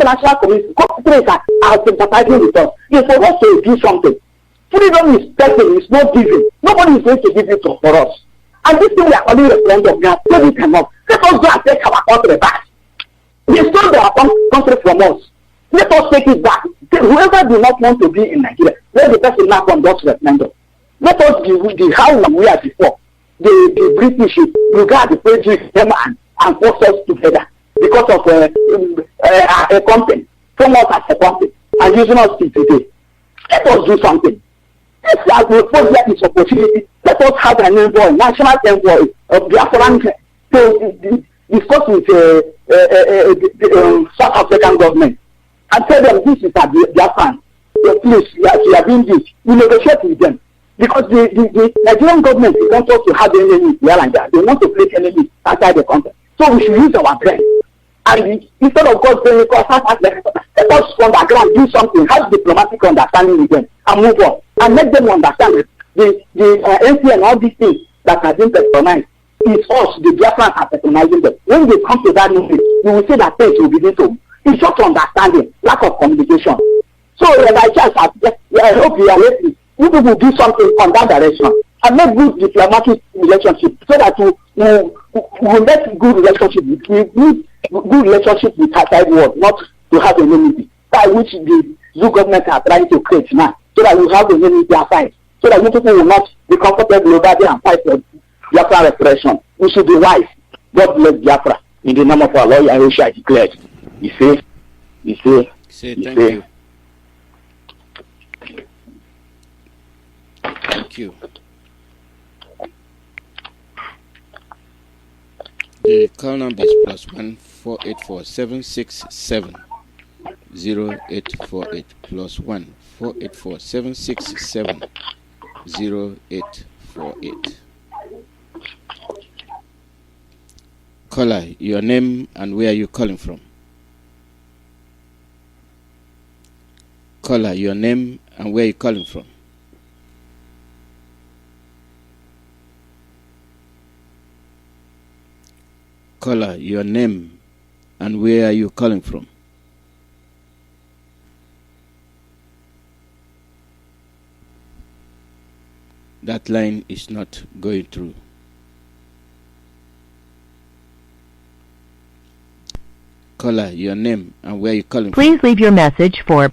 international community, countries are sympathizing with us. If for us to do something, freedom is taken, it's not given. Nobody is going to give it for us. And this thing we are calling referendum, we are saying it enough. Let us go and take our country back. They stole their country from us. Let us take it back. Whoever do not want to be in Nigeria, let the person now conduct referendum. Let us be how we were before. The British regard the prejudice and force us together because of a company, from us as a company, and using us today. Let us do something. Let's get this opportunity. Let us have an envoy, national envoy of Biafran to discuss with South African government and tell them this is a Biafran. Please, you are doing this. We negotiate with them. Because the Nigerian government wants us to have enemies here and there. They want to place enemies outside the country. So we should use our brain. And instead of God saying, let us from the ground do something, have diplomatic understanding with them, and move on. And make them understand that the NC and all these things that have been patronized is us, the Biafrans are patronizing them. When they come to that moment, you will see that things will begin to. It's just understanding, lack of communication. So, by chance, I hope you are listening. We will do something on that direction and make good diplomatic relationship so that we make good relationship with outside world, not to have an enemy, by which the zoo government are trying to create now, so that we have an enemy outside, so that you people will not be comfortable over there and fight for Biafra restoration. We should be wise. God bless Biafra. In the name of our Lord, I wish I declared. You say, thank you. Thank you. The call number is +1 484 767 0848 +1 484 767 0848. Caller, your name and where are you calling from? Caller, your name and where are you calling from? Caller, your name and where are you calling from? That line is not going through. Caller, your name and where are you calling from? Please leave your message for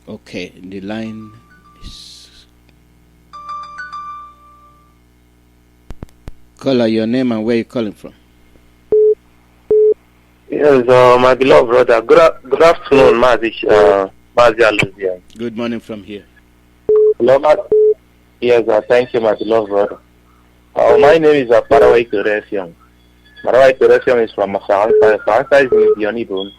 Okay, the line is... Caller, your name and where you calling from? Yes, my beloved brother. Good afternoon, Mazi Alozie. Good morning from here. Hello, yes, thank you, my beloved brother. My name is Parawai Teresian. Parawai Teresian is from Masaransa. Masaransa is in Ibionibon.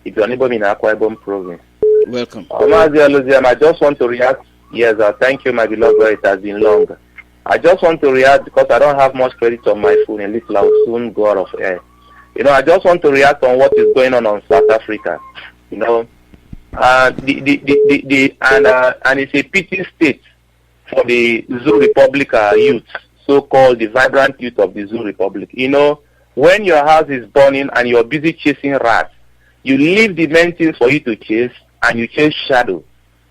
Ibionibon in Akwa Ibom province. Welcome. Mazi Alozie, I just want to react. Yes, thank you, my beloved brother. It has been long. I just want to react because I don't have much credit on my phone. A little, I will soon go out of air. You know, I just want to react on what is going on South Africa. You know, and it's a pity state for the Zoo Republic youth, so-called the vibrant youth of the Zoo Republic. You know, when your house is burning and you're busy chasing rats, you leave the main things for you to chase and you chase shadow.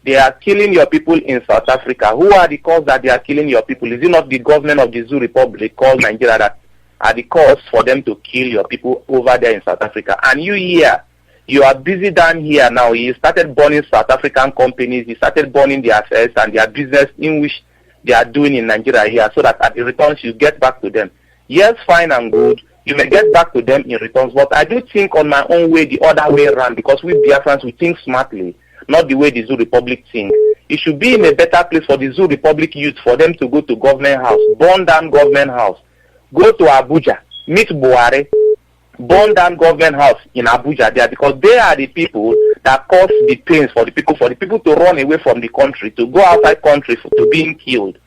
They are killing your people in South Africa. Who are the cause that they are killing your people? Is it not the government of the Zoo Republic called Nigeria that are the cause for them to kill your people over there in South Africa? And you here, you are busy down here now. You started burning South African companies. You started burning their affairs and their business in which they are doing in Nigeria here, so that at the returns you get back to them. Yes, fine and good. You may get back to them in returns, but I do think on my own way the other way around, because we Biafrans, we think smartly, not the way the Zoo Republic think. It should be in a better place for the Zoo Republic youth, for them to go to government house, burn down government house, go to Abuja, meet Buhari, burn down government house in Abuja there, because they are the people that cause the pains for the people to run away from the country, to go outside country to being killed.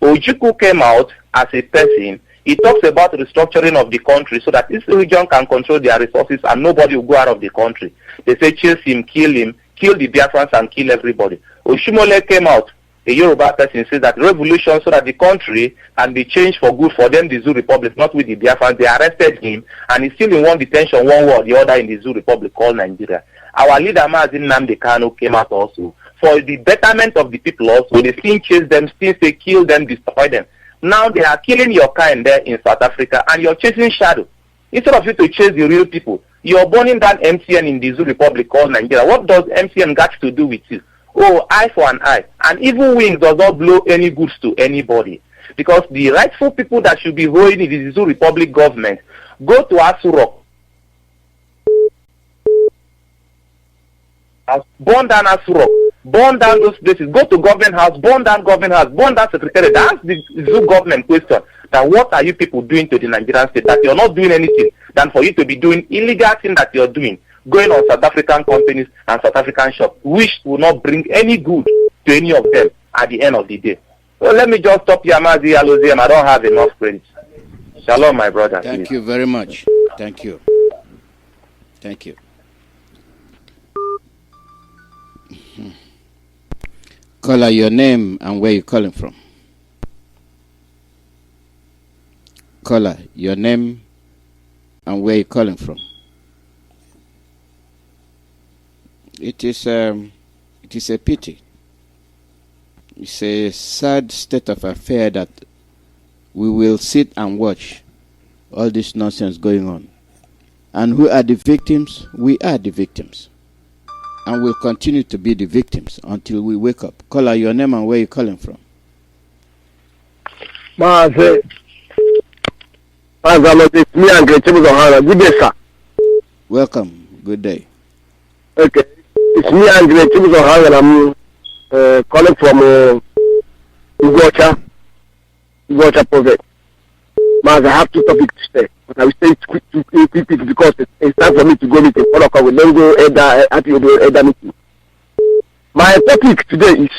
Ojukwu came out as a person. It talks about restructuring of the country so that this region can control their resources and nobody will go out of the country. They say chase him, kill the Biafrans and kill everybody. Oshimole came out, a Yoruba person, said that revolution so that the country can be changed for good for them, the Zoo Republic, not with the Biafrans. They arrested him and he's still in one detention, one way or the other in the Zoo Republic called Nigeria. Our leader Mazi Nnamdi Kanu came out also. For the betterment of the people also, they still chase them, still say kill them, destroy them. Now they are killing your kind there in South Africa and you're chasing shadow. Instead of you to chase the real people, you're burning down MTN in the Zoo Republic called Nigeria. What does MTN got to do with you? Oh, eye for an eye. And even wings does not blow any goods to anybody. Because the rightful people that should be holding the Zoo Republic government go to Asurok, burn down Asurok, burn down those places, go to government house, burn down secretariat. That's the Zoo government question. That what are you people doing to the Nigerian state? That you're not doing anything than for you to be doing illegal thing that you're doing, going on South African companies and South African shops, which will not bring any good to any of them at the end of the day. So let me just stop here, Mazi Alozie. I don't have enough credit. Shalom, my brother. Thank you very much. Thank you. Thank you. Caller, your name and where you're calling from. Caller, your name and where you're calling from. It is a pity. It's a sad state of affair that we will sit and watch all this nonsense going on. And who are the victims? We are the victims. And will continue to be the victims until we wake up. Caller, your name and where you're calling from. Mazi, it's me and Ikechukwu. Good day, sir. Welcome. Good day. Okay. It's me and Ikechukwu, and I'm calling from Iguacha Province. Mazi, I have two topics to say, but I will say it quick because it's time for me to go meeting. We then go at the meeting. My topic today is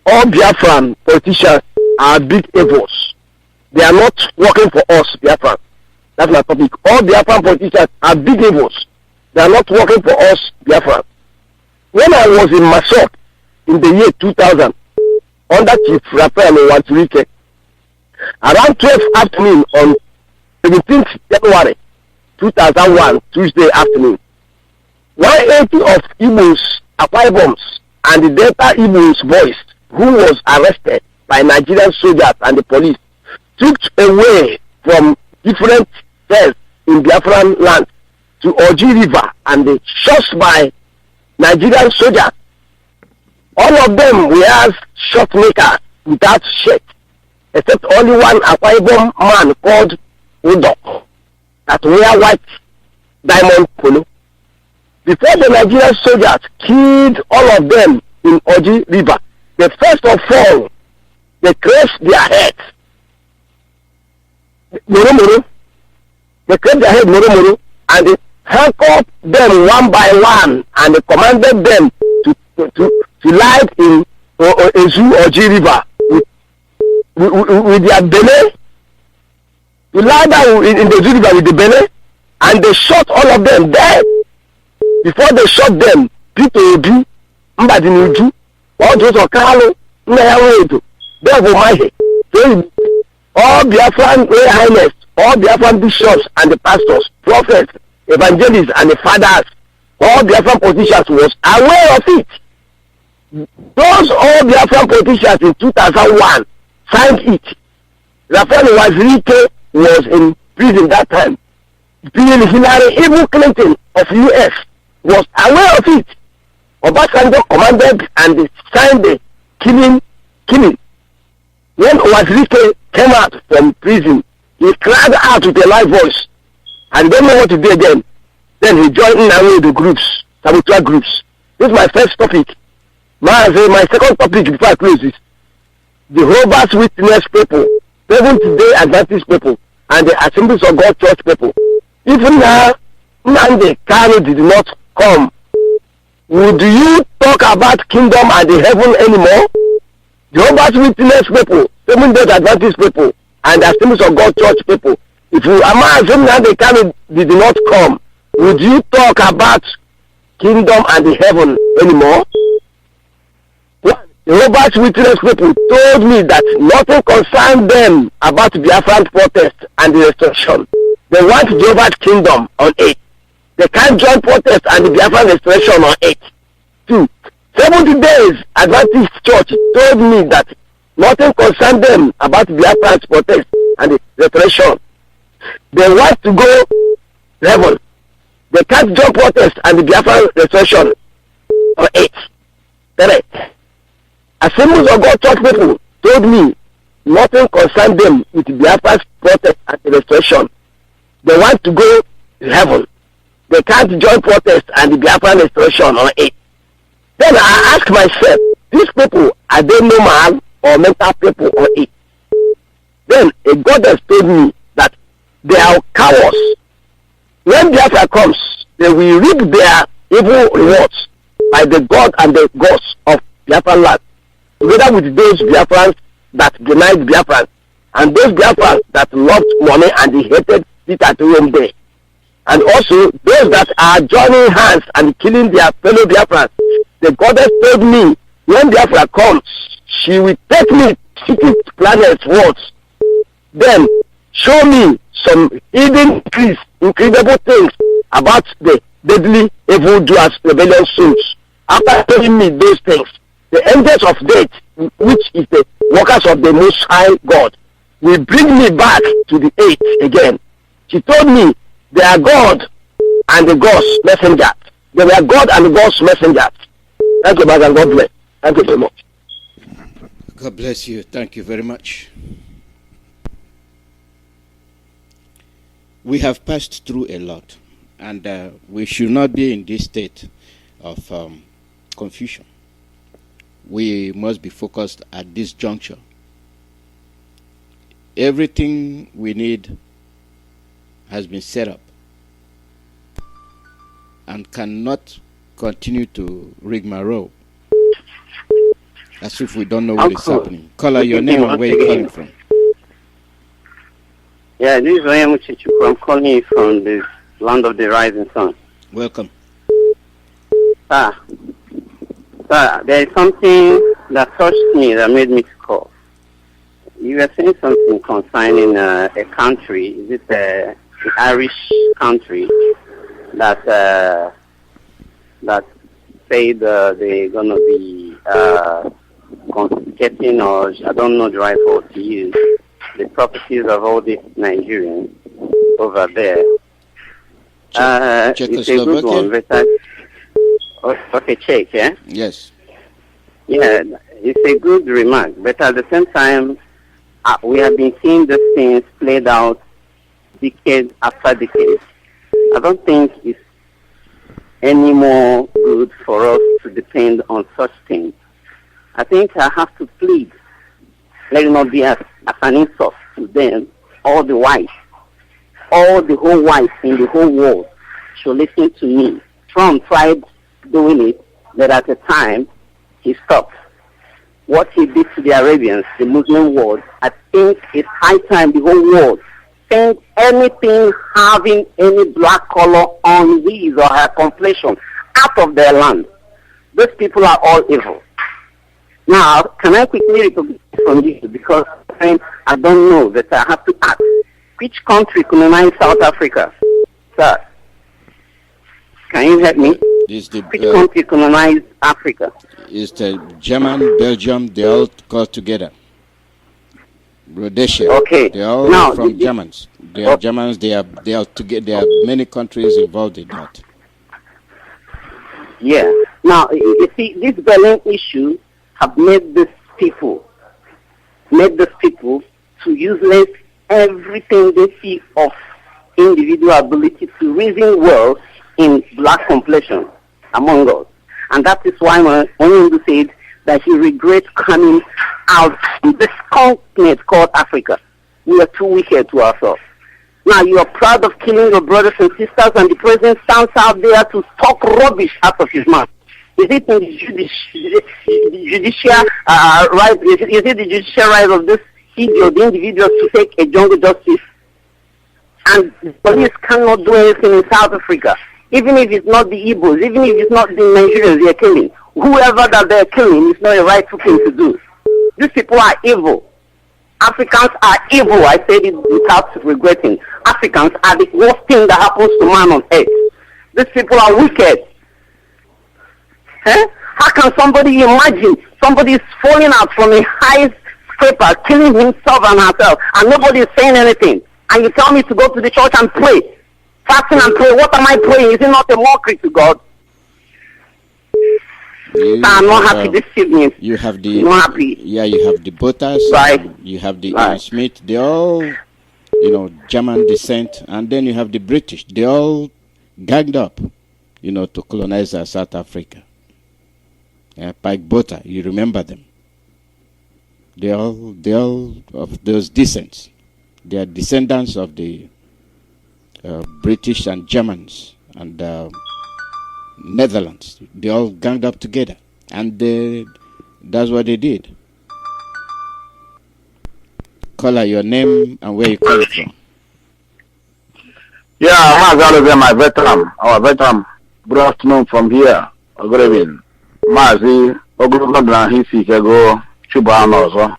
all Biafran politicians are big evils. They are not working for us, Biafran. That's my topic. All Biafran politicians are big evils. They are not working for us, Biafran. When I was in Masop in the year 2000, under Chief Raphael Wanturike, around 12 afternoon on 17th January 2001, Tuesday afternoon, 180 of Igbo's Akwa Iboms and the Delta Igbo's boys who was arrested by Nigerian soldiers and the police took away from different cells in Biafran land to Oji River and the shots by Nigerian soldiers. All of them were shot makers without shirt, except only one Akwa Ibom man called Udok that wear white diamond polo. Before the Nigerian soldiers killed all of them in Oji River, they first of all, they crushed their heads. They crushed their head, and they handcuffed them one by one, and they commanded them to lie in Oji River with their belly. To lie down in the Oji River with the belly, and they shot all of them dead. Before they shot them, Peter Obi, Mbadinuju, all those of Carlo, Nayawedo, Bevo all Biafran Royal Highness, all Biafran bishops and the pastors, prophets, evangelists and the fathers, all Biafran politicians was aware of it. Those all Biafran politicians in 2001 signed it. Raphael Wanturike was in prison that time. Bill Hillary, even Clinton of US was aware of it. Obasanjo commanded and they signed the killing. When Wanturike came out from prison, he cried out with a loud voice and don't know what to do again. Then he joined in with the groups, saboteur groups. This is my first topic. My second topic before I close is the Jehovah's Witness people, Seventh-day Adventist people, and the Assemblies of God Church people. Even now, Nnamdi Kanu did not come. Would you talk about kingdom and the heaven anymore? Jehovah's Witness people, Seventh-day Adventist people, and the Assemblies of God church people, if you imagine that they did not come, would you talk about kingdom and the heaven anymore? The Jehovah's Witness people told me that nothing concerned them about Biafran protest and the restoration. They want Jehovah's kingdom on 8. They can't join protest and the Biafran restoration on 8. 2. 70 days Adventist Church told me that nothing concerned them about Biafran's protest and the restoration. They want to go heaven. They can't join protest and the Biafran restoration on 8. 3. Assemblies of God church people told me nothing concerned them with Biafran's protest and the restoration. They want to go to heaven. They can't join protest and the Biafran restoration on 8. Then I ask myself, these people, are they normal or mental people on 8? Then a goddess told me that they are cowards. When Biafra comes, they will reap their evil rewards by the God and the gods of Biafran land, together with those Biafrans that denied Biafran, and those Biafrans that loved money and they hated it at home day. And also those that are joining hands and killing their fellow Biafrans. The goddess told me, when Biafra comes, she will take me to secret planets worlds. Then show me some hidden trees, incredible things about the deadly evil doers, rebellion souls. After telling me those things, the angels of death, which is the workers of the Most High God, will bring me back to the 8 again. She told me they are God and the God's messenger. They were God and the God's messengers. Thank you, Mazi. God bless. Thank you very much. God bless you. Thank you very much. We have passed through a lot, and we should not be in this state of confusion. We must be focused at this juncture. Everything we need has been set up and cannot continue to rigmarole as if we don't know what is happening. Caller, your name and where you're calling from. Yeah, this is Ikechukwu. I'm calling you from the land of the rising sun. Welcome. Sir, there is something that touched me that made me to call. You were saying something concerning a country. Is it the Irish country that said they're gonna be getting, or I don't know the right word to use, the properties of all these Nigerians over there. It's a good one, but okay, check, yeah? Yes. Yeah, it's a good remark, but at the same time, we have been seeing these things played out decade after decade. I don't think it's any more good for us to depend on such things. I think I have to plead, let it not be as an insult to them, all the whites, all the whole whites in the whole world should listen to me. Trump tried doing it, but at the time, he stopped. What he did to the Arabians, the Muslim world, I think it's high time the whole world think anything having any black color on his or her complexion out of their land. Those people are all evil. Now, can I quickly recognize from this, because I don't know, that I have to ask, which country colonized South Africa? Sir, can you help me? Which country colonized Africa? It's the German, Belgium, they all got together. Rhodesia. Okay. They are all now, from Germans. They are Germans. They are together. There are many countries involved in that. Yeah. Now you see, this Berlin issue have made these people to useless everything they see of individual ability to reason well in black complexion among us, and that is why Onyendu said that he regrets coming out in this continent called Africa. We are too wicked to ourselves. Now you are proud of killing your brothers and sisters, and the president stands out there to talk rubbish out of his mouth. Is it in the judicial right? Is it the judicial right of this the individuals to take a jungle justice. And the police cannot do anything in South Africa. Even if it's not the Igbos, even if it's not the Nigerians they are killing, whoever that they are killing is not a rightful thing to do. These people are evil. Africans are evil. I said it without regretting. Africans are the worst thing that happens to man on earth. These people are wicked. How can somebody imagine somebody is falling out from a high scraper, killing himself and herself, and nobody is saying anything? And you tell me to go to the church and pray, fasting and pray. What am I praying? Is it not a mockery to God? I'm not happy this evening. You have the not happy. Yeah, you have the Botas, right? You have the Smith. They all, German descent, and then you have the British. They all ganged up, to colonize South Africa. Pike Bota, you remember them? They all of those descents. They are descendants of the British and Germans and Netherlands. They all ganged up together, and that's what they did. Caller, your name and where you come from. Yeah, Mazi Alozie, my veteran. Our veteran. Good afternoon from here. Good evening. Mazi, Ogulugondra Hisi Kego, Chubano.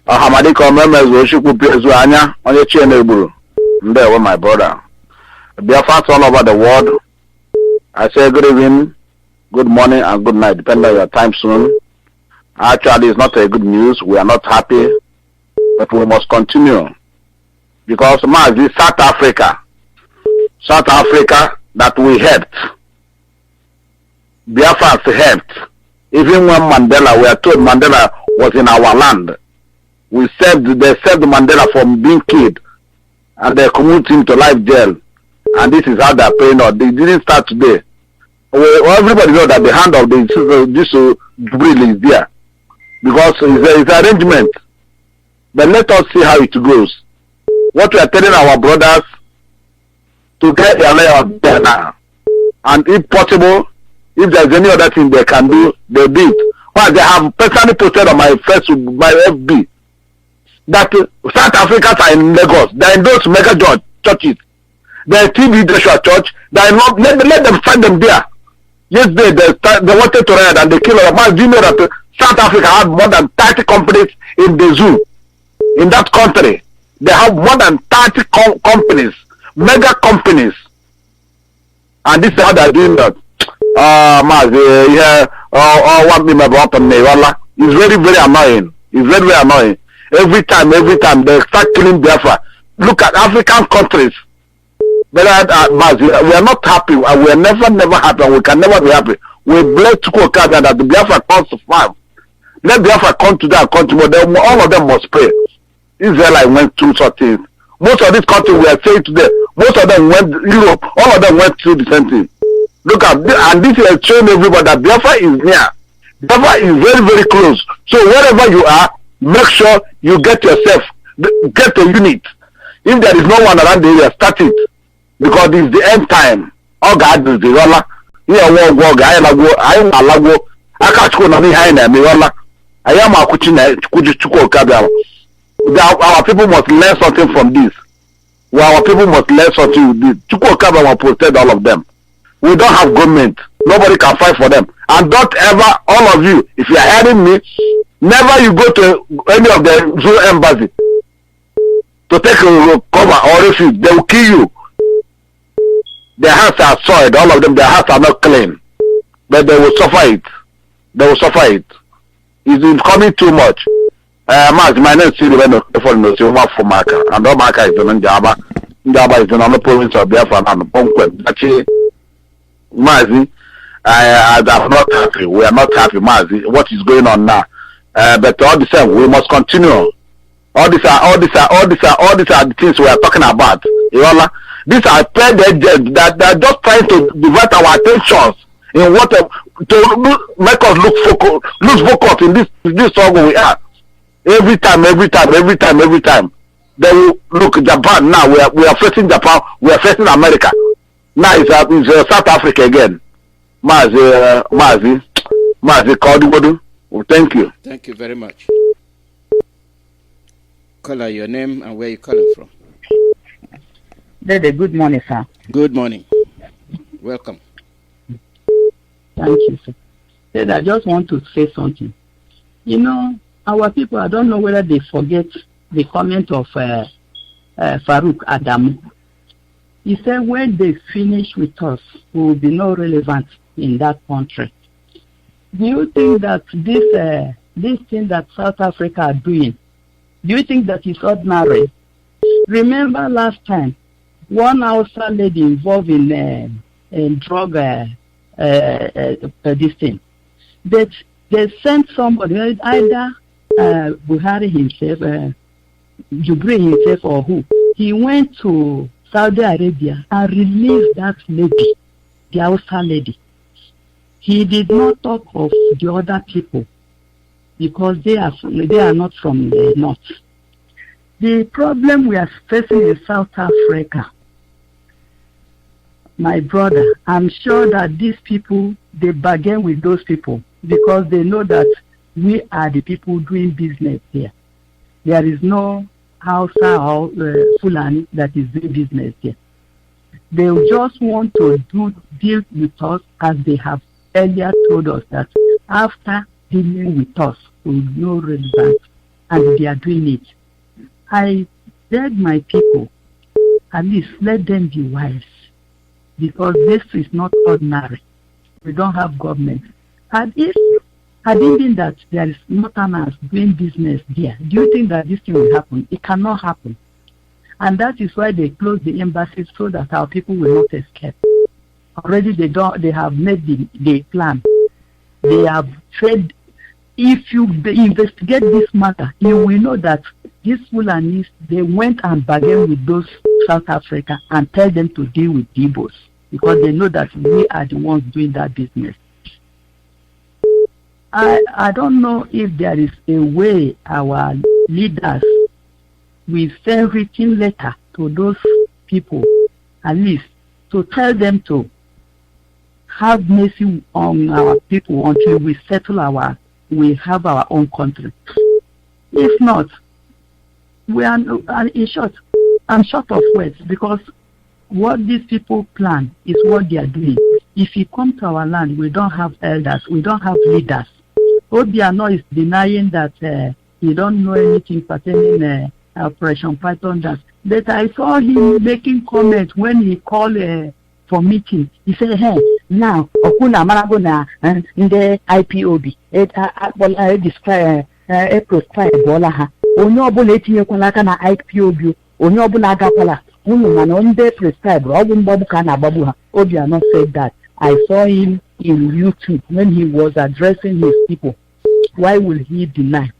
Hamadiko Memezo, Shukupezu Anya, on your chain, there were my brother. They are fast all over the world. I say good evening, good morning, and good night, depending on your time zone. Actually, it's not a good news. We are not happy, but we must continue. Because, Mazi, South Africa that we helped, Biafra helped. Even when Mandela, we are told Mandela was in our land. They saved Mandela from being killed, and they commuted him to life jail. And this is how they are paying out. They didn't start today. Everybody knows that the hand of this Jubilee is there, because it's an arrangement. But let us see how it goes. What we are telling our brothers to get their layout there now, and if possible, if there's any other thing they can do, they do it. Well, they have personally posted on my FB that South Africans are in Lagos. They are in those mega churches. They are TV Joshua Church. They are not, let them find them there. Yesterday they wanted to riot and they killed them. Do you know that South Africa had more than 30 companies in the zoo? In that country, they have more than 30 companies, mega companies. And this is how they are doing that. Mazi, what me about it's very, very annoying. It's very, very annoying. Every time they start killing Biafra. Look at African countries. But Mazi, we are not happy. We are never happy, and we can never be happy. We bless Ikechukwu Alozie that the Biafra comes to farm. Let Biafra come to that country, but all of them must pray. Israel went through such things. Most of these countries we are saying today, most of them went Europe. All of them went through the same thing. Look at this, and this is showing everybody that Biafra is near. Biafra is very, very close. So wherever you are, make sure you get yourself, get a unit. If there is no one around the area, start it. Because it's the end time. Oh God, is the roller. Here, I can't go behind them. I am a Ikechukwu. Our people must learn something from this. Our people must learn something with this. Ikechukwu Alozie will protect all of them. We don't have government. Nobody can fight for them. And don't ever, all of you, if you are hearing me, never you go to any of the zoo embassy to take a cover or refuge. They will kill you. Their hands are soiled. All of them, their hands are not clean. But they will suffer it. They will suffer it. It's coming too much. Mazi, my name is Siri when for Maka. And all Maka is in Java. Java is in the province of Biafra and Pongwe. Mazi, I'm not happy. We are not happy, Mazi. What is going on now? But all the same, we must continue. All these are the things we are talking about. These are agents that are just trying to divert our attentions in what to make us lose focus in this struggle we are. Every time. They will look Japan now. We are facing Japan. We are facing America. Now it's South Africa again. Mazi, Kaudugodu. Thank you. Thank you very much. Caller, your name and where you calling from? Dede, good morning, sir. Good morning. Welcome. Thank you, sir. Dede, I just want to say something. You know, our people, I don't know whether they forget the comment of Farouk Adamu. He said, when they finish with us, we will be no relevant in that country. Do you think that this thing that South Africa are doing, do you think that is ordinary? Remember last time, one Hausa lady involved in drug this thing. That they sent somebody, either Buhari himself, Jubril himself, or who. He went to Saudi Arabia and released that lady, the Hausa lady. He did not talk of the other people because they are not from the north. The problem we are facing in South Africa, my brother, I'm sure that these people, they bargain with those people because they know that we are the people doing business here. There is no Hausa or Fulani that is doing business here. They just want to deal with us as they have earlier told us that after dealing with us, we will no relevant, and they are doing it. I beg my people, at least let them be wise, because this is not ordinary. We don't have government. And if had it been that there is Northerners doing business there, do you think that this thing will happen? It cannot happen. And that is why they close the embassies so that our people will not escape. Already they have made the plan. They have said, if you investigate this matter, you will know that these Fulanis, they went and bargained with those South Africa and tell them to deal with Igbos because they know that we are the ones doing that business. I don't know if there is a way our leaders will send written letter to those people, at least to tell them to have mercy on our people until we settle we have our own country. If not, we are in short. I'm short of words because what these people plan is what they are doing. If you come to our land, we don't have elders, we don't have leaders. Obiano is denying that he don't know anything pertaining Operation Python dance. But I saw him making comments when he called for meeting. He said, hey, now, Okuna Maragona and in the IPOB, I describe a proscribe Bolaha. Onobuleti Yokolaka na IPOB, Onobulagapala, Unuman on the prescribe, Robin Babukana Babuha. Obiano said that. I saw him in YouTube when he was addressing his people. Why will he deny?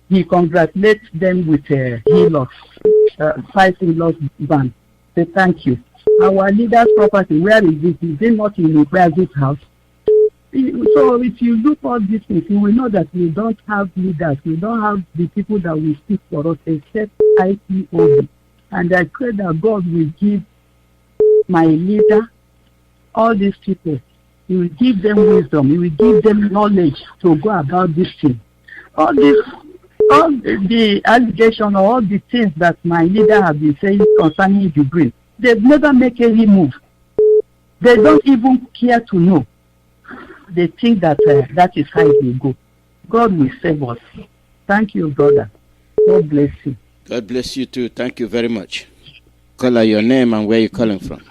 He congratulates them with he lost 5 lost ban. Say thank you. Our leader's property, where is it? Is it not in Ibazu's house? So if you look at these things, you will know that we don't have leaders. We don't have the people that will speak for us except IPOB. And I pray that God will give my leader, all these people, he will give them wisdom, he will give them knowledge to go about this thing. All the allegation or all the things that my leader has been saying concerning Jubril, they've never made any move. They don't even care to know. They think that that is how it will go. God will save us. Thank you, brother. God bless you. God bless you too. Thank you very much. Caller, your name and where you calling from.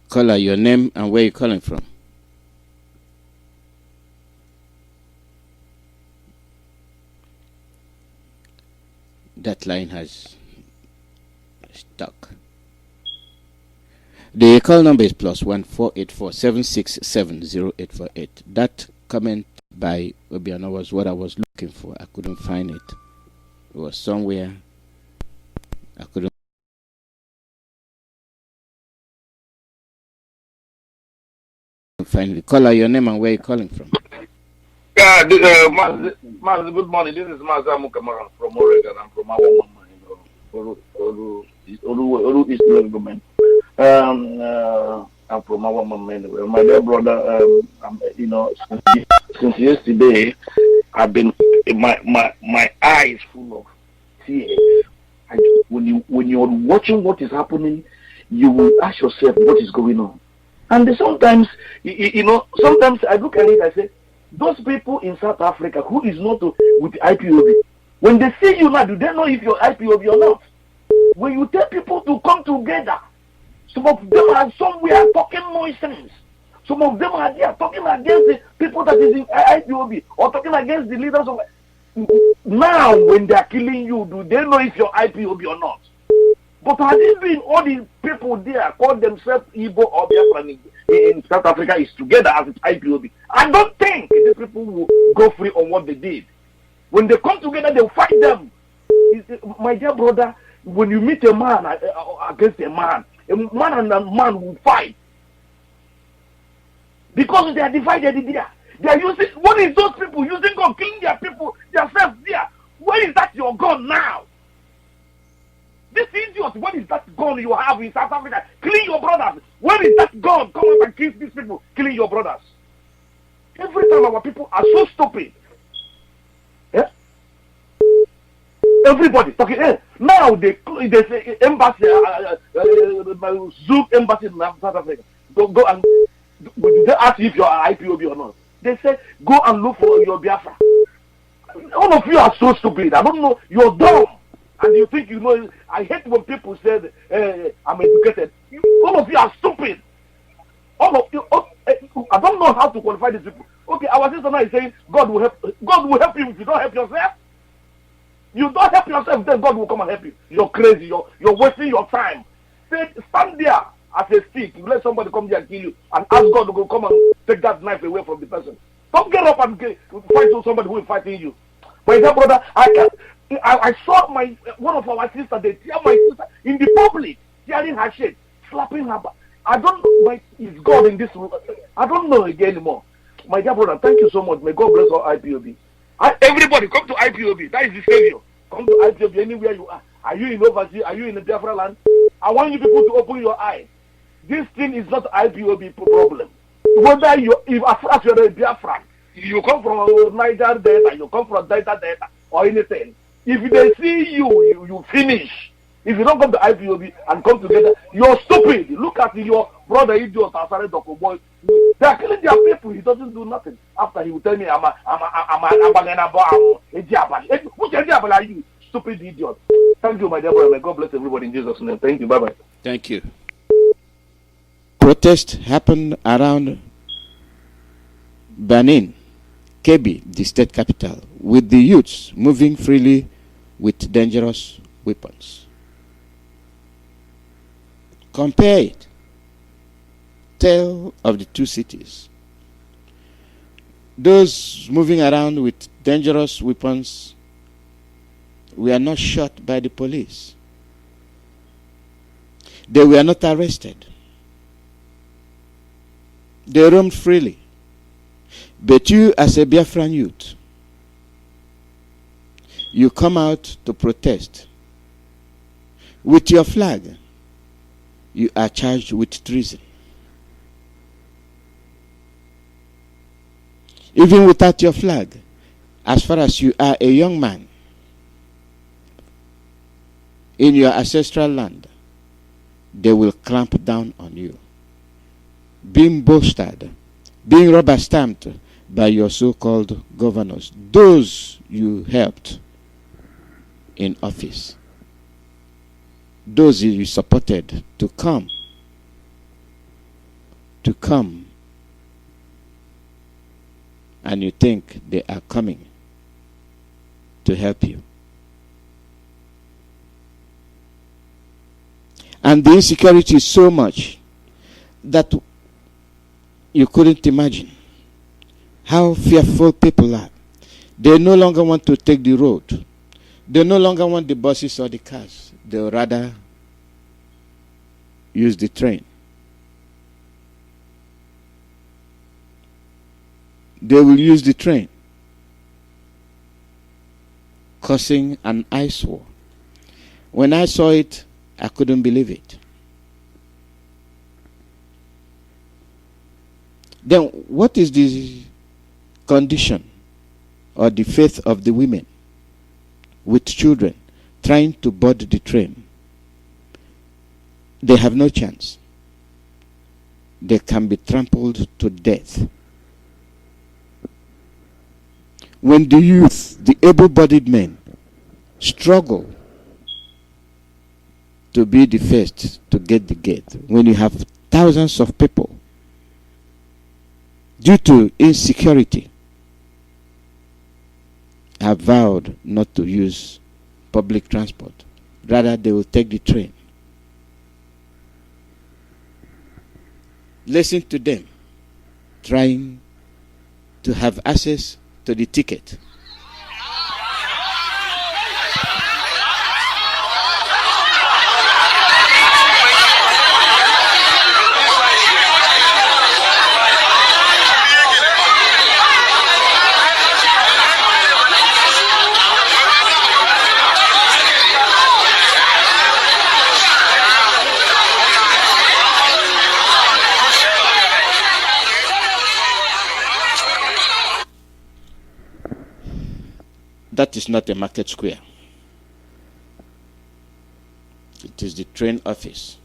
Caller, your name and where you calling from. That line has stuck. The call number is +1 484 767 0848. That comment by Obiano was what I was looking for. I couldn't find it. It was somewhere. I couldn't find it. Caller, your name and where you calling from. Yeah, Mazi, good morning. This is Mazi Amukamaran from Oregon. I'm from our Olu East Government. I I'm from our mom anyway. My dear brother, since yesterday, I've been my eyes full of tears. When you're watching what is happening, you will ask yourself what is going on. And sometimes, sometimes I look at it, I say, those people in South Africa who is not with IPOB, when they see you now, do they know if you're IPOB or not? When you tell people to come together, some of them are somewhere talking nonsense. Some of them are there talking against the people that is in IPOB or talking against the leaders of. Now, when they are killing you, do they know if you're IPOB or not? But are they doing all these people there call themselves Igbo or Biafran in South Africa is together as its IPOB? I don't think these people will go free on what they did. When they come together, they'll fight them. My dear brother, when you meet a man against a man and a man will fight. Because they are divided there. They are using, what is those people using gun, killing their people, themselves there? Where is that your gun now? This idiot, what is that gun you have in South Africa? Killing your brothers. Where is that gun? Come up and kill these people, killing your brothers. Every time our people are so stupid. Yeah? Everybody talking. Now they say embassy, Zoom embassy in South Africa. Go and they ask you if you are IPOB or not. They say go and look for your Biafra. All of you are so stupid. I don't know. You're dumb. And you think you know. I hate when people say I'm educated. All of you are stupid. All of you. I don't know how to qualify these people. Okay, our sister now is saying God will help. God will help you if you don't help yourself. You don't help yourself, then God will come and help you. You're crazy. You're wasting your time. Stand there as a stick. You let somebody come there and kill you, and ask God to go come and take that knife away from the person. Don't get up and fight with somebody who is fighting you. My dear brother, I saw one of our sisters. They tear my sister in the public, tearing her shit, slapping her back. I don't know. Is God in this? I don't know again anymore. My dear brother, thank you so much. May God bless all IPOB. Everybody, come to IPOB. That is the savior. Come to IPOB anywhere you are. Are you in overseas? Are you in the Biafra land? I want you people to open your eyes. This thing is not IPOB problem. Whether if you're a Biafran, you come from Niger Delta, you come from Delta or anything. If they see you finish. If you don't come to IPOB and come together, you're stupid. Look at your brother idiot Asare Dokoboy. They are killing their people. He doesn't do nothing. After he will tell me I'm a Diabali. Which Diabali are you? Stupid idiot. Thank you, my dear brother. May God bless everybody in Jesus' name. Thank you. Bye bye. Thank you. Protest happened around Benin, Kebbi, the state capital, with the youths moving freely with dangerous weapons. Compare it. Tale of the two cities. Those moving around with dangerous weapons were not shot by the police. They were not arrested. They roamed freely. But you, as a Biafran youth, you come out to protest. With your flag, you are charged with treason. Even without your flag, as far as you are a young man in your ancestral land, they will clamp down on you. Being boasted, being rubber stamped by your so-called governors, those you helped in office, those you supported to come, and you think they are coming to help you. And the insecurity is so much that you couldn't imagine how fearful people are. They no longer want to take the road. They no longer want the buses or the cars. They would rather use the train. They will use the train, causing an ice war. When I saw it, I couldn't believe it. Then what is the condition or the faith of the women with children trying to board the train? They have no chance. They can be trampled to death. When the youth, the able-bodied men, struggle to be the first to get the gate, when you have thousands of people, due to insecurity, have vowed not to use public transport. Rather, they will take the train. Listen to them trying to have access to the ticket. That is not a market square. It is the train office.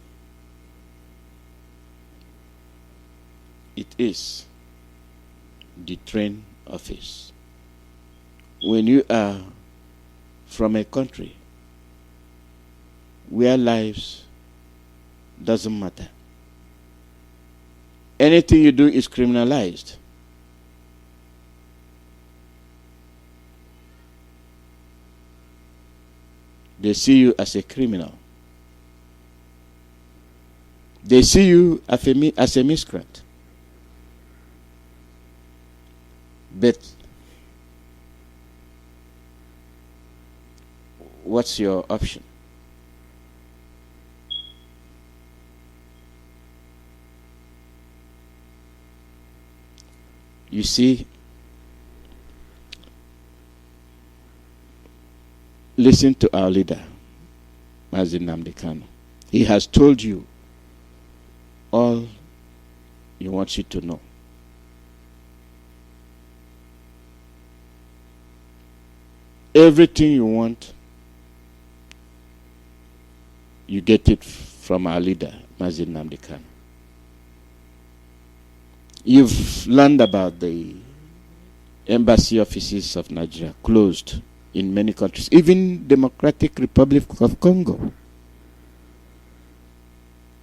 It is the train office. When you are from a country where lives doesn't matter, anything you do is criminalized. They see you as a criminal. They see you as a miscreant. But what's your option? You see, listen to our leader, Mazi. He has told you all he wants you to know. Everything you want, you get it from our leader, Mazi. You've learned about the embassy offices of Nigeria closed in many countries, even Democratic Republic of Congo.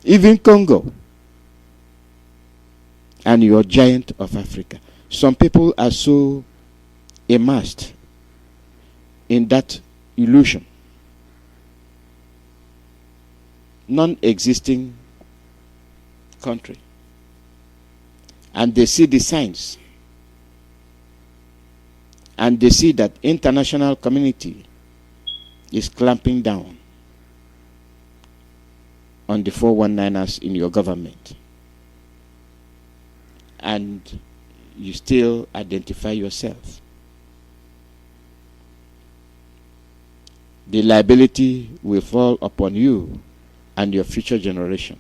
Even Congo. And your giant of Africa. Some people are so immersed in that illusion, non-existing country, and they see the signs, and they see that international community is clamping down on the 419ers in your government, and you still identify yourself. The liability will fall upon you and your future generation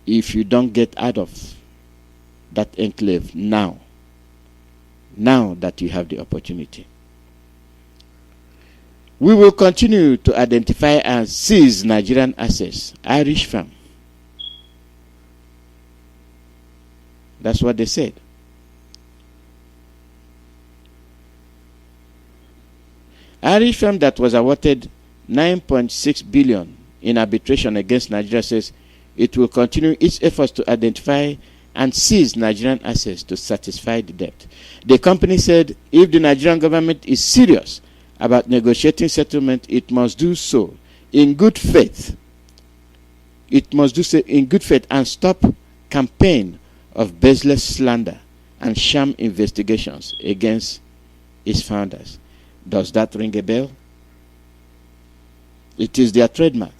if you don't get out of that enclave now that you have the opportunity. We will continue to identify and seize Nigerian assets. Irish firm. That's what they said. Irish firm that was awarded 9.6 billion in arbitration against Nigeria says it will continue its efforts to identify and seize Nigerian assets to satisfy the debt. The company said if the Nigerian government is serious about negotiating settlement, it must do so in good faith. It must do so in good faith and stop campaign of baseless slander and sham investigations against its founders. Does that ring a bell? It is their trademark.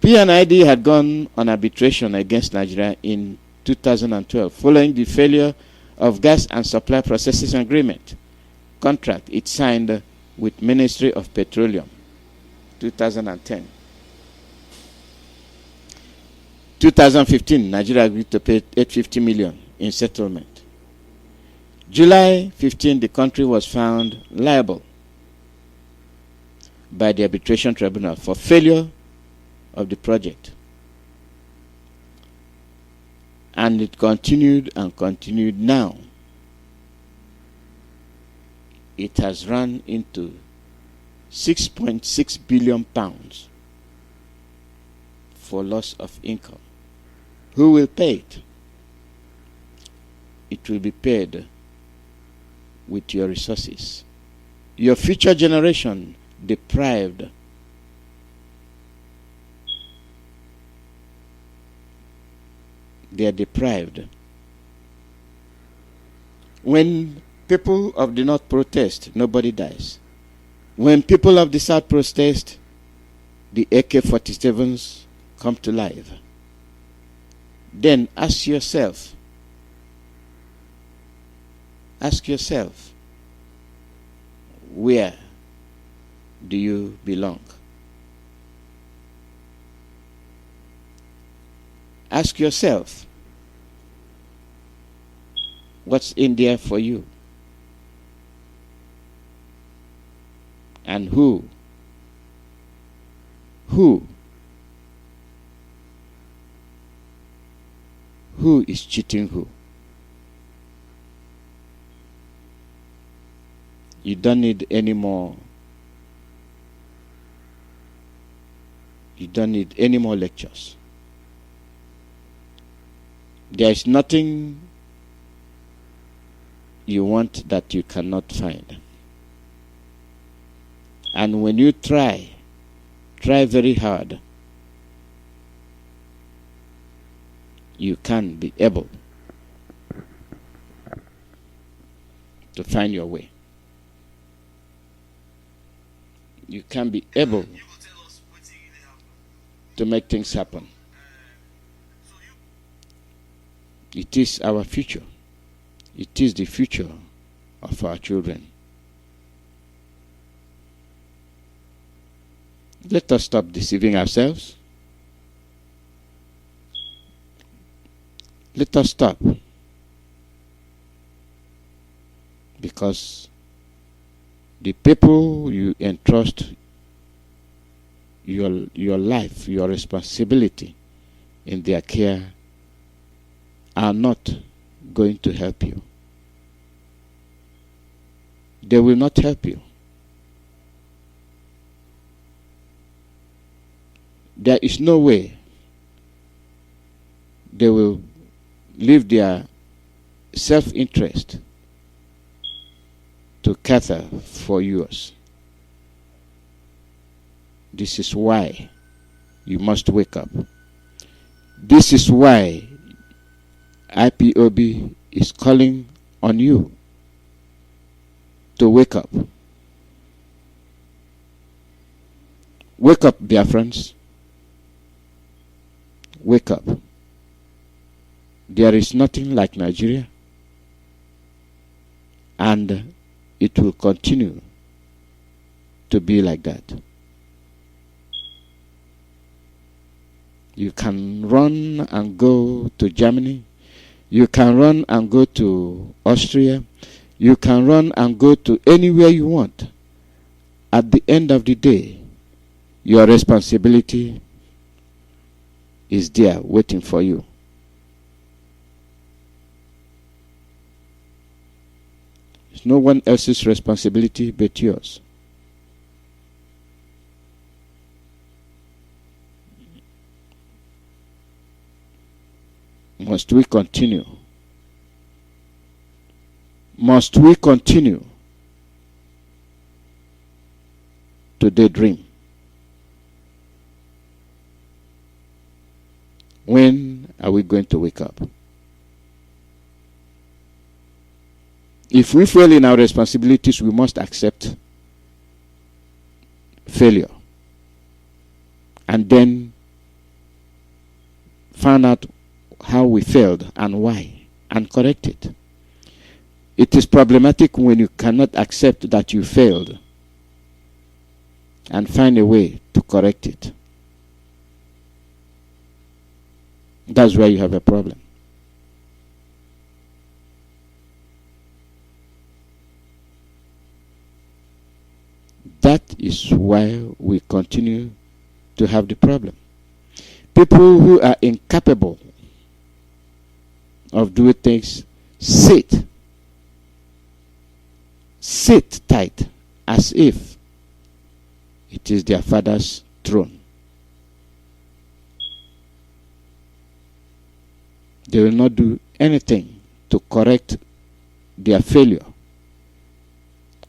P&ID had gone on arbitration against Nigeria in 2012 following the failure of gas and supply processing agreement contract it signed with Ministry of Petroleum 2010. 2015, Nigeria agreed to pay 850 million in settlement. July 15, the country was found liable by the arbitration tribunal for failure of the project. And it continued and continued. Now, it has run into 6.6 billion pounds for loss of income. Who will pay it? It will be paid with your resources. Your future generation deprived. They are deprived. When people of the North protest, nobody dies. When people of the South protest, the AK-47s come to life. Then ask yourself, where do you belong? Ask yourself, what's in there for you? And who is cheating who? You don't need any more. You don't need any more lectures. There is nothing you want that you cannot find. And when you try very hard, you can be able to find your way. You can be able to make things happen. It is our future. It is the future of our children. Let us stop deceiving ourselves. Let us stop. Because the people you entrust your life, your responsibility in their care are not going to help you. They will not help you. There is no way they will leave their self-interest to cater for yours. This is why you must wake up. This is why IPOB is calling on you to wake up. Wake up, dear friends. Wake up. There is nothing like Nigeria, and it will continue to be like that. You can run and go to Germany. You can run and go to Austria. You can run and go to anywhere you want. At the end of the day, your responsibility is there waiting for you. It's no one else's responsibility but yours. Must we continue? Must we continue to daydream? When are we going to wake up? If we fail in our responsibilities, we must accept failure and then find out how we failed and why and correct it. It is problematic when you cannot accept that you failed and find a way to correct it. That's where you have a problem. That is why we continue to have the problem. People who are incapable of doing things sit tight as if it is their father's throne. They will not do anything to correct their failure.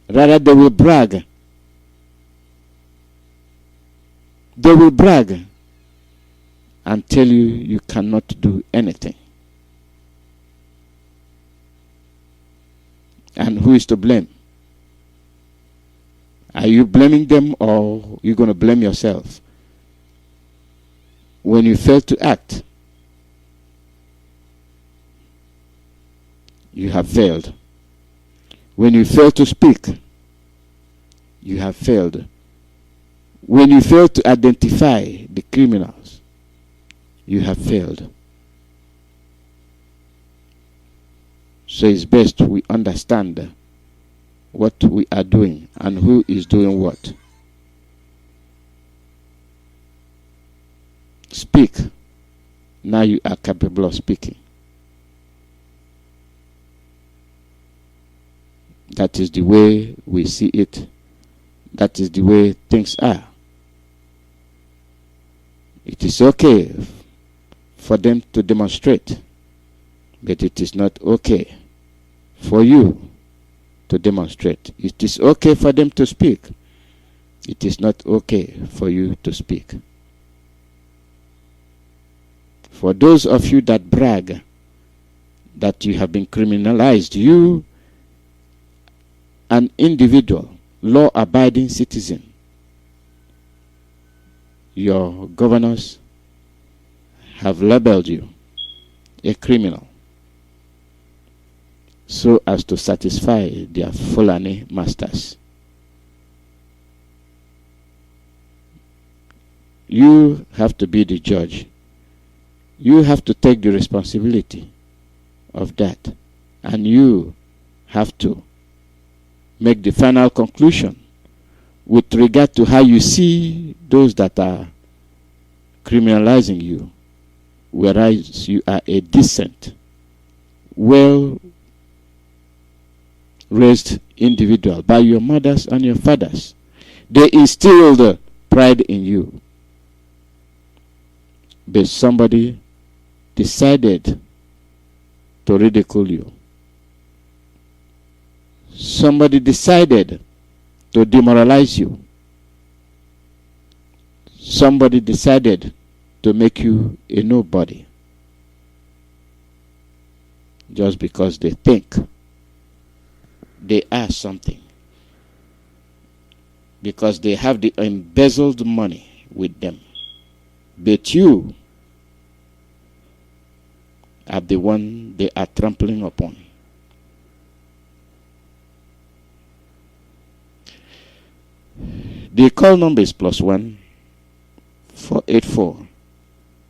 Rather, they will brag. They will brag and tell you you cannot do anything. And who is to blame? Are you blaming them, or are you going to blame yourself? When you fail to act, you have failed. When you fail to speak, you have failed. When you fail to identify the criminals, you have failed. So it's best we understand what we are doing and who is doing what. Speak. Now you are capable of speaking. That is the way we see it. That is the way things are. It is okay for them to demonstrate, but it is not okay for you to demonstrate. It is okay for them to speak. It is not okay for you to speak. For those of you that brag that you have been criminalized, you, an individual, law-abiding citizen, your governors have labeled you a criminal so as to satisfy their Fulani masters. You have to be the judge. You have to take the responsibility of that, and you have to make the final conclusion with regard to how you see those that are criminalizing you, whereas you are a decent, well-raised individual by your mothers and your fathers. They instilled pride in you, but somebody decided to ridicule you. Somebody decided to demoralize you. Somebody decided to make you a nobody just because they think they are something, because they have the embezzled money with them. But you are the one they are trampling upon. The call number is +1 484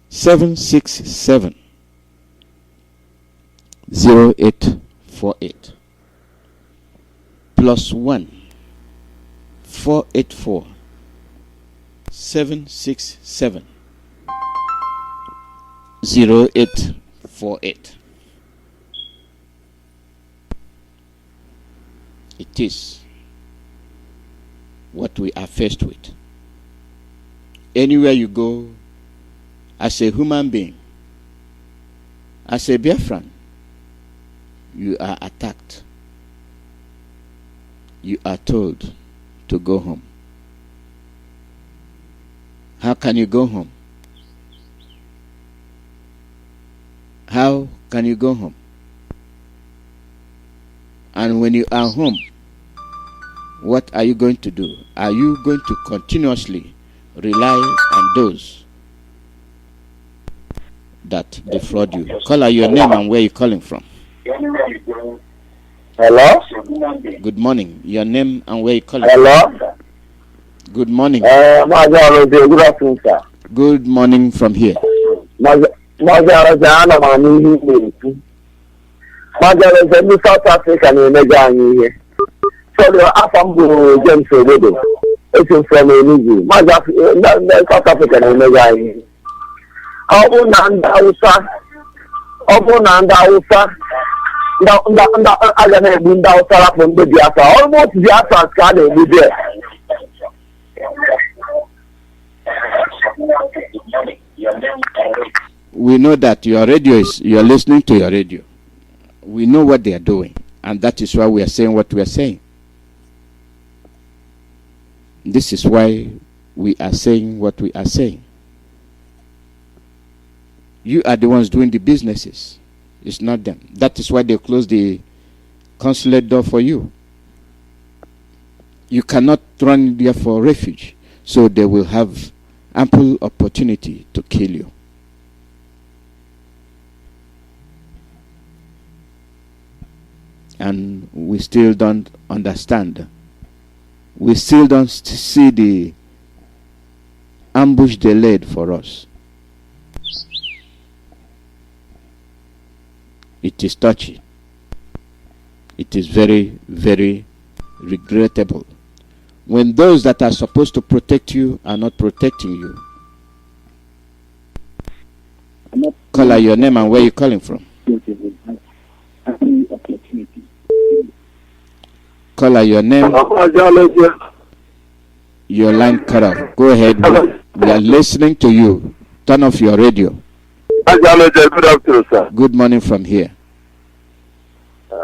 767 0848. +1 484 767 0848. It is what we are faced with. Anywhere you go, as a human being, as a Biafran, you are attacked. You are told to go home. How can you go home? How can you go home? And when you are home, what are you going to do? Are you going to continuously rely on those that defraud you? Call out your name and where you're calling from. Hello? Good morning. Your name and where you're calling Hello? from. Good morning. Mazi Alozie, good afternoon, sir. Good morning from here. Mazi Mazi Alozie, ana m anụ ihe ị na-ekwu. Mazi Alozie, ndị South Africa na-emega anyị ihe. Sorry, afọ m bụ James Obodo. Esi m from Enugu. Ndị South Africa na-emega anyị ihe. Ọ bụ na ndị Hausa aga na-egbu ndị Hausa rapụ ndị Biafra. Almost Biafra ka a na-egbu there. We know that you're listening to your radio. We know what they are doing, and that is why we are saying what we are saying. This is why we are saying what we are saying. You are the ones doing the businesses. It's not them. That is why they closed the consulate door for you. You cannot run there for refuge, so they will have ample opportunity to kill you. And we still don't understand. We still don't see the ambush they laid for us. It is touchy. It is very, very regrettable when those that are supposed to protect you are not protecting you. Call out your name and where you're calling from. Call out your name. Your line cut off. Go ahead. We are listening to you. Turn off your radio. Good afternoon, sir. Good morning from here.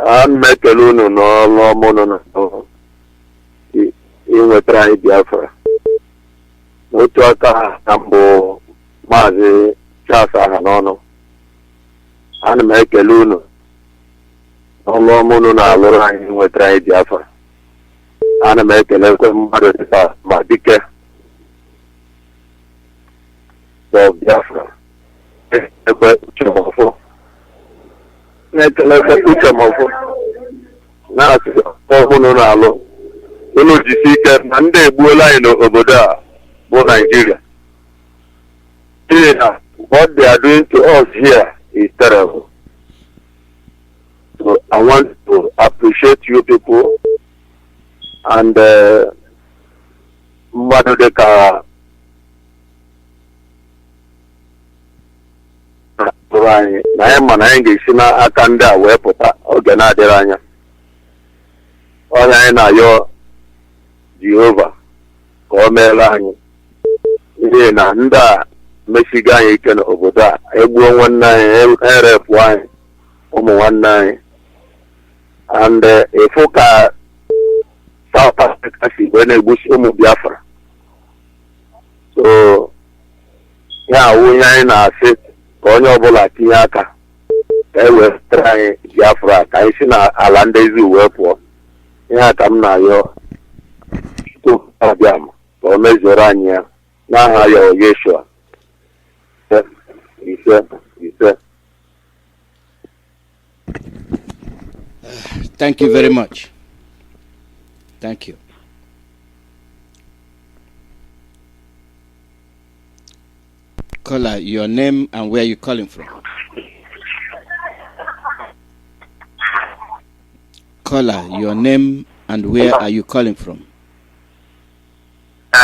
I'm Mekelunu no mono in trying Biafra. No talk ambo Mazi Chasa Hanono. I'm Mekelunu. No mono na lora in trying Biafra. I'm Mekelunu Madike. So Biafra. Unu jisi ike na ndị egbuola anyị n'obodo a bụ Nigeria. What they are doing to us here is terrible. So I want to appreciate you people and mmadụ dịka anyị na anyị ma na anyị ga-esi n'aka ndị a wee pụta oge na-adịrị anya. Onye anyị na-ayọ Jehova ka o meela anyị n'ihi na ndị a mesigo anyị ike n'obodo a egbuo nwanne anyị erepụ anyị ụmụ nwanne anyị and ịfụ ka South Africa si wee na-egbusi ụmụ Biafra. So ya awụ ihe anyị na-asị ka onye ọbụla tinye aka ka e wetara anyị Biafra ka anyị si n'ala ndị ezi wee pụọ. Ihe a ka m na-ayọ Chukwu abịa m ka o mezuoro anyị ya n'aha ya Yeshua. Ise. Thank you very much. Thank you. Caller, your name and where you calling from. Caller, your name and where are you calling from?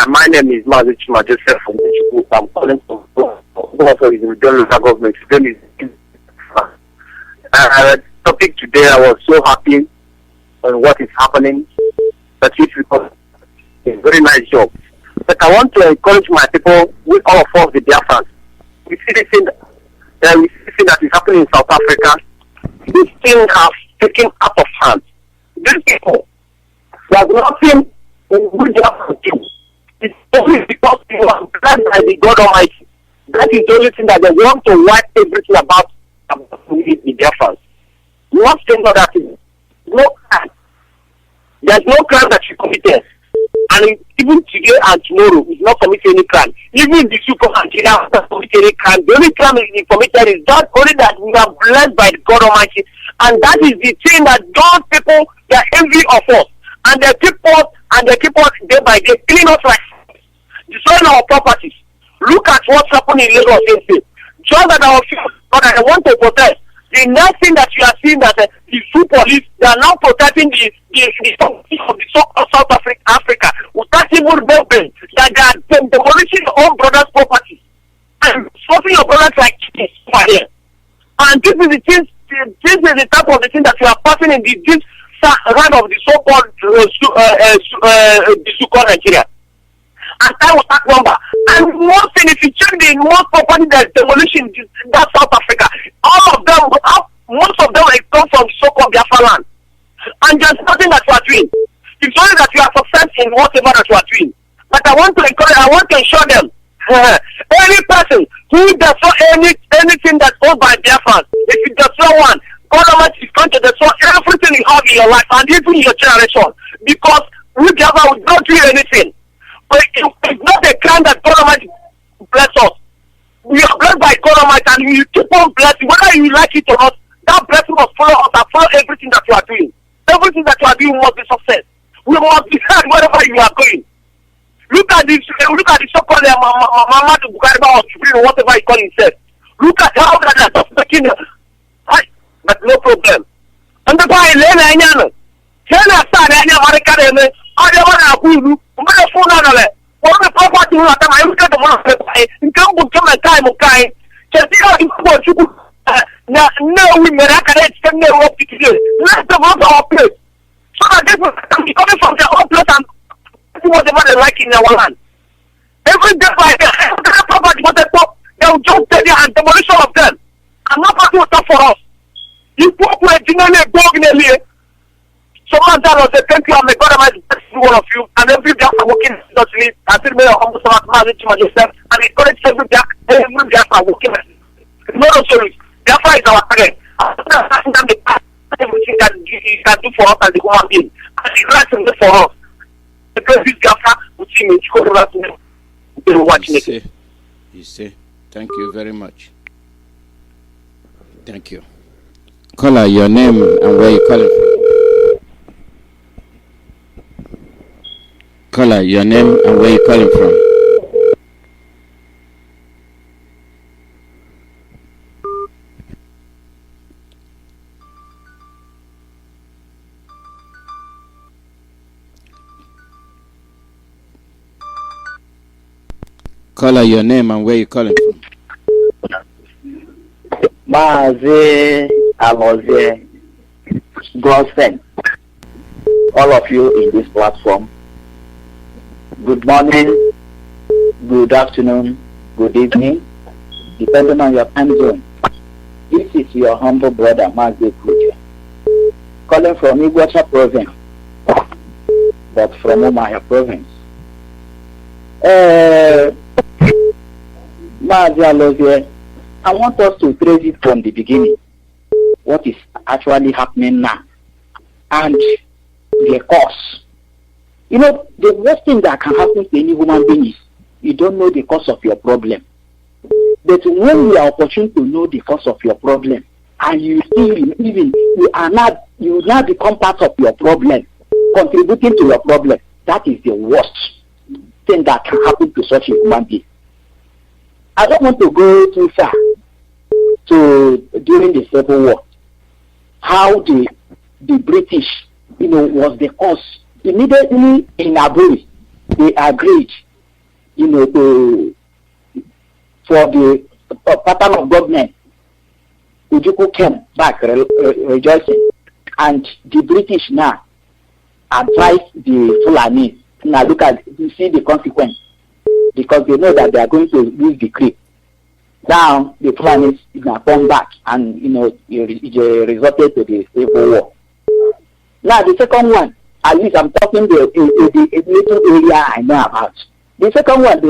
My name is Mazi Joseph from Ikechukwu. I'm calling from the local government. The topic today, I was so happy on what is happening. That is because it's a very nice job. But I want to encourage my people, with all of us, the Biafrans. We see this thing that is happening in South Africa. This thing has taken out of hand. These people, there's nothing in which they have to do. It's only because they are blessed by the God Almighty. That is the only thing that they want to wipe everything about the Biafrans. Not saying that thing. No crime. There's no crime that you committed. And even today and tomorrow, is not committing any crime. Even the super Nigeria has not committed any crime. The only crime is committed is that only that we are blessed by God Almighty. And that is the thing that those people, they are envy of us. And they keep us day by day, killing us like destroying our properties. Look at what's happening in Lagos. just that our few but I want to protest. The next thing that you are seeing that the two police, they are now protecting the of the so-called South Africa without even knowing that they are demolishing your own brother's property and forcing your brothers like this over here. And this is the thing, this is the type of the thing that you are passing in this round of the so-called the so-called Nigeria. And that was that number. And one thing, if you check the most property that demolition in that South Africa, all of them, most of them come from so-called Biafra land. And there's nothing that you are doing. It's only that you are success in whatever that you are doing. But I want to encourage, I want to ensure them, any person who does not anything that's owned by Biafrans, if you destroy one, government is going to destroy everything you have in your life and even in your generation. Because we Biafra will not do anything. But it's not a crime that government bless us. We are blessed by government and you keep on blessing. Whether you like it or not, that blessing must follow us and follow everything that you are doing. Everything that you are doing must be success. We must be heard wherever you are going. Look at this. Look at the so-called Mama to Bukariba or Supreme, whatever he call himself. Look at how that are just making but no problem. And the guy Lena China started America. I don't want to phone on it. What the property will have I look at the one in come to come and time of kind. Just you no we may not get no what to do. Let the one our place. So that this will be coming from the own place and whatever they like in our land. Every day by the property what they talk, they will just take the and demolition of them. And nobody will stop for us. You put my generally dog in the someone that was a thank you and may God Almighty bless one of you and every day after working seriously and still may humble some Mazi to myself and encourage every day after working. No sorry. Therefore is our target. Everything that you can do for us as a human being. And the right thing for us. Because this Biafra will see me to go to watching it. You see. Thank you very much. Thank you. Caller, your name and where you calling from. Caller, your name and where you calling from. Caller, your name and where you calling from. Mazi Alozie, Godson, all of you in this platform. Good morning, good afternoon, good evening, depending on your time zone. This is your humble brother, Mazi, calling from Iguacha province, but from Umaya province. Mazi Alozie, I want us to trace it from the beginning. What is actually happening now and the cause. You know, the worst thing that can happen to any human being is you don't know the cause of your problem. But when you are opportune to know the cause of your problem and you still even you now become part of your problem, contributing to your problem, that is the worst thing that can happen to such a human being. I don't want to go too far to during the Civil War, how the British, was the cause. Immediately in Aburi, they agreed, for the pattern of government. Ikechukwu came back rejoicing, and the British now advised the Fulani. Now you see the consequence, because they know that they are going to lose the creep. Now the Fulani now come back, and it resulted to the Civil War. Now the second one. At least I'm talking the little area I know about. The second one,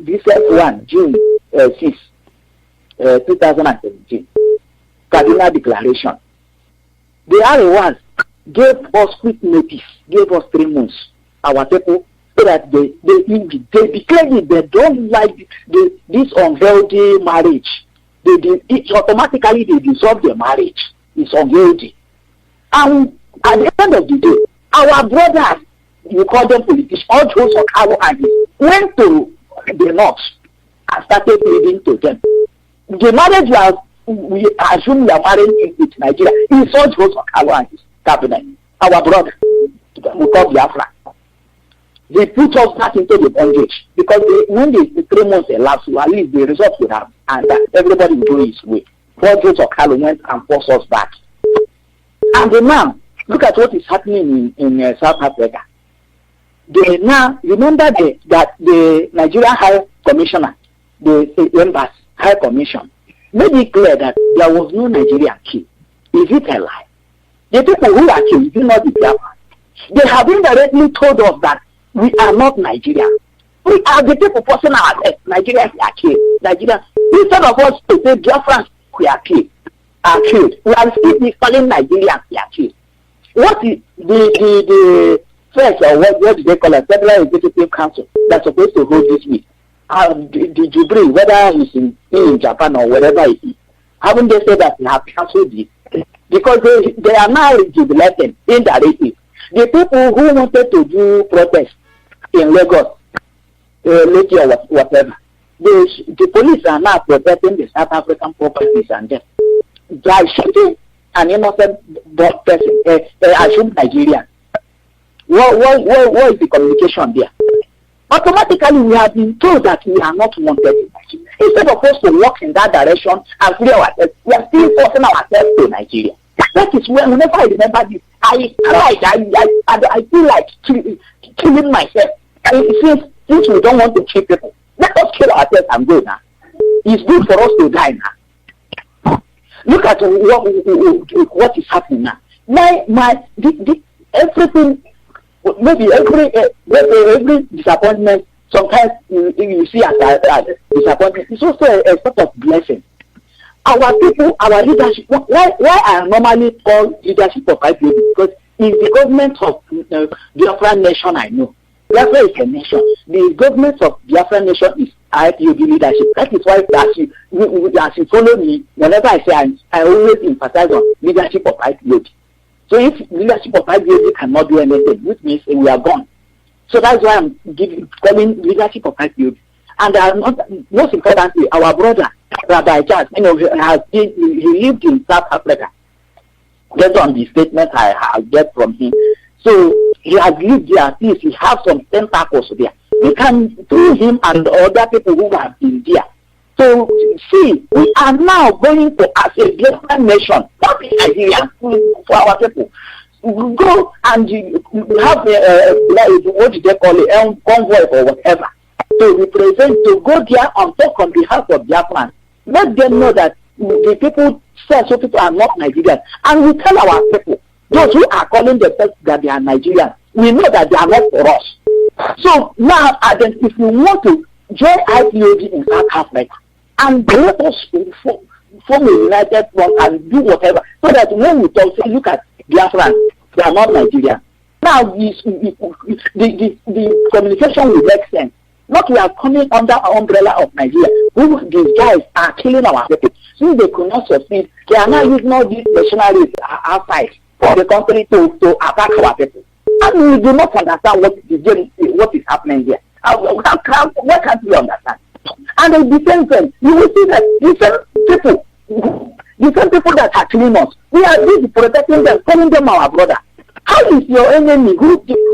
this one, June 6, 2017, Cardinal Declaration. The other ones gave us quick notice, gave us 3 months. Our people, so that they declared it, they don't like this unhealthy marriage. Automatically they dissolve the marriage. It's unhealthy. And at the end of the day, our brothers, you call them politicians, all those of our armies, went to the north and started pleading to them. The marriage we assume we are marrying with Nigeria is such Joseph Kalo and his cabinet, our brother, we call Biafra. They put us back into the bondage because when the 3 months elapsed, at least the results would have, and everybody would go his way. But Joseph Kalo went and forced us back. And now, look at what is happening in South Africa. They now, remember that the Nigerian High Commissioner, the Embassy High Commission, made it clear that there was no Nigerian kill. Is it a lie? The people who are killed do not be Biafran. They have indirectly told us that we are not Nigerian. We are the people forcing ourselves. Nigerians are killed. Nigeria, instead of us to say Biafrans we are killed, we are still calling Nigerians we are killed. What is the first, or what do they call it, Federal Executive Council that's supposed to hold this week? The Jubilee, whether he's in Japan or wherever it is, haven't they said that they have cancelled this? Because they are now jubilating indirectly. The people who wanted to do protest in Lagos, Lake or whatever, the police are now protecting the South African properties and them. They are shooting an innocent person, assumed Nigerian. What is the communication there? Automatically, we have been told that we are not wanted in Nigeria. Instead of us to walk in that direction and free ourselves, we are still forcing ourselves to Nigeria. That is when, whenever I remember this, I feel like killing myself. Since we don't want to kill people, let us kill ourselves and go now. It's good for us to die now. Look at what is happening now. Everything. Maybe every disappointment, sometimes you see as disappointment, it's also a sort of blessing. Our people, our leadership, why I normally call leadership of IPOB, because it's the government of Biafra nation I know. Biafra is a nation. The government of Biafra nation is IPOB leadership. That is why as you follow me, whenever I say I always emphasize on leadership of IPOB. So if leadership of IPOB cannot do anything, which means we are gone. So that's why I'm calling leadership of IPOB. And most importantly, our brother, Rabbi Charles, he lived in South Africa. Based on the statement I get from him. So he has lived there, at least he has some tentacles there. We can do him and other people who have been there. So see, we are now going to, as a different nation, not in Nigeria, for our people. Go and have what do they call it, convoy or whatever, to represent, to go there and talk on behalf of Japan. Let them know that the people say so people are not Nigerians. And we tell our people, those who are calling themselves that they are Nigerians, we know that they are not for us. So now, if you want to join IPOB in South Africa, and let us form a united front and do whatever, so that when we talk, say, look at Biafran, they are not Nigerians. Now, the communication will make sense. Not we are coming under our umbrella of Nigeria. These guys are killing our people. Since they could not succeed, they are now using all these missionaries outside for the country to attack our people. And we do not understand what is happening here. What can't we understand? And at the same time, you will see that different people that are killing us, we are busy protecting them, calling them our brother. How is your enemy,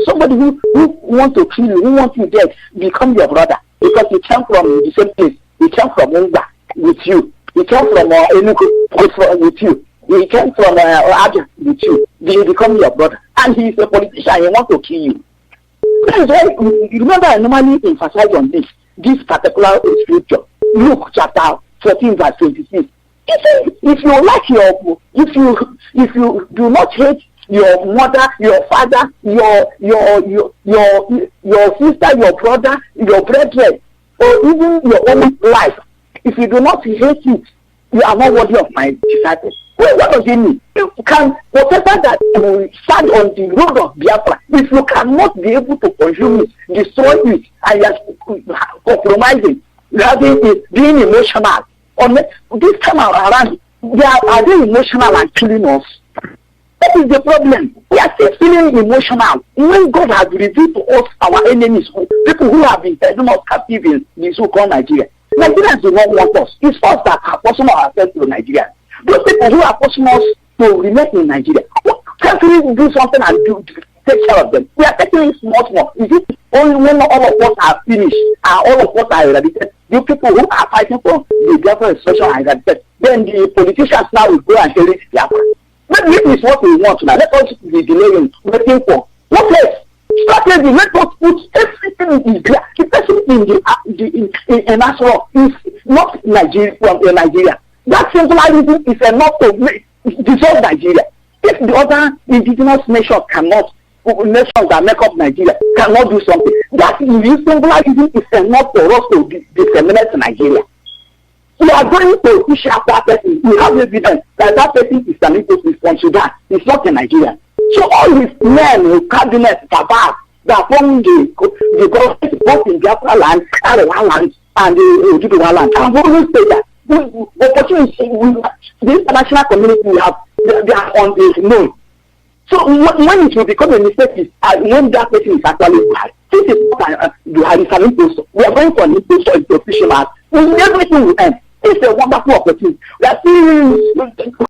somebody who wants to kill you, who wants you dead, become your brother? Because he came from the same place. He came from Unga with you. He came from Enugu with you. He came from Abia with you. He become your brother. And he is a politician. He wants to kill you. That is why, remember, I normally emphasize on this particular scripture. Luke chapter 14 verse 26. If you like if you do not hate your mother, your father, your sister, your brother, your brethren, or even your own life, if you do not hate it, you are not worthy of my disciples. Well, what does it mean? You can, whatever that you stand on the road of Biafra, if you cannot be able to consume it, destroy it, and you are compromising, you are being emotional. This time around, are they emotional and killing us? That is the problem. We are still feeling emotional. When God has revealed to us our enemies, people who have been taken us captive in the so-called Nigeria, Nigerians do not want us. It's us that are forcing ourselves to Nigeria. Those people who are forcing us to remain in Nigeria, can't we do something and take care of them? We are taking it small. Is it only when all of us are finished and all of us are eradicated? The people who are fighting for the Biafra expression are eradicated. Then the politicians now will go and tell it Biafra. Maybe this is what we want now. Let us be delaying, waiting for. What else? Strategy, let us put everything in there. The person in Asro is not Nigeria from Nigeria. That centralism is enough to dissolve Nigeria. If the other indigenous nations that make up Nigeria cannot do something, that centralism is enough for us to disseminate Nigeria. We are going to push after that person. We have evidence that person is an imposter from Sudan. It's not a Nigerian. So all these men, cabinets, babas, that form the government both in Biafra land, Arewa land, and the Ojibwa land. And we always say that the opportunity, the international community we have, they are on the known. So when it will become a mistake is when that person is actually bad. This is not Buhari is an imposter. We are going for an imposter in the official act. Everything will end. It's a wonderful opportunity. We are seeing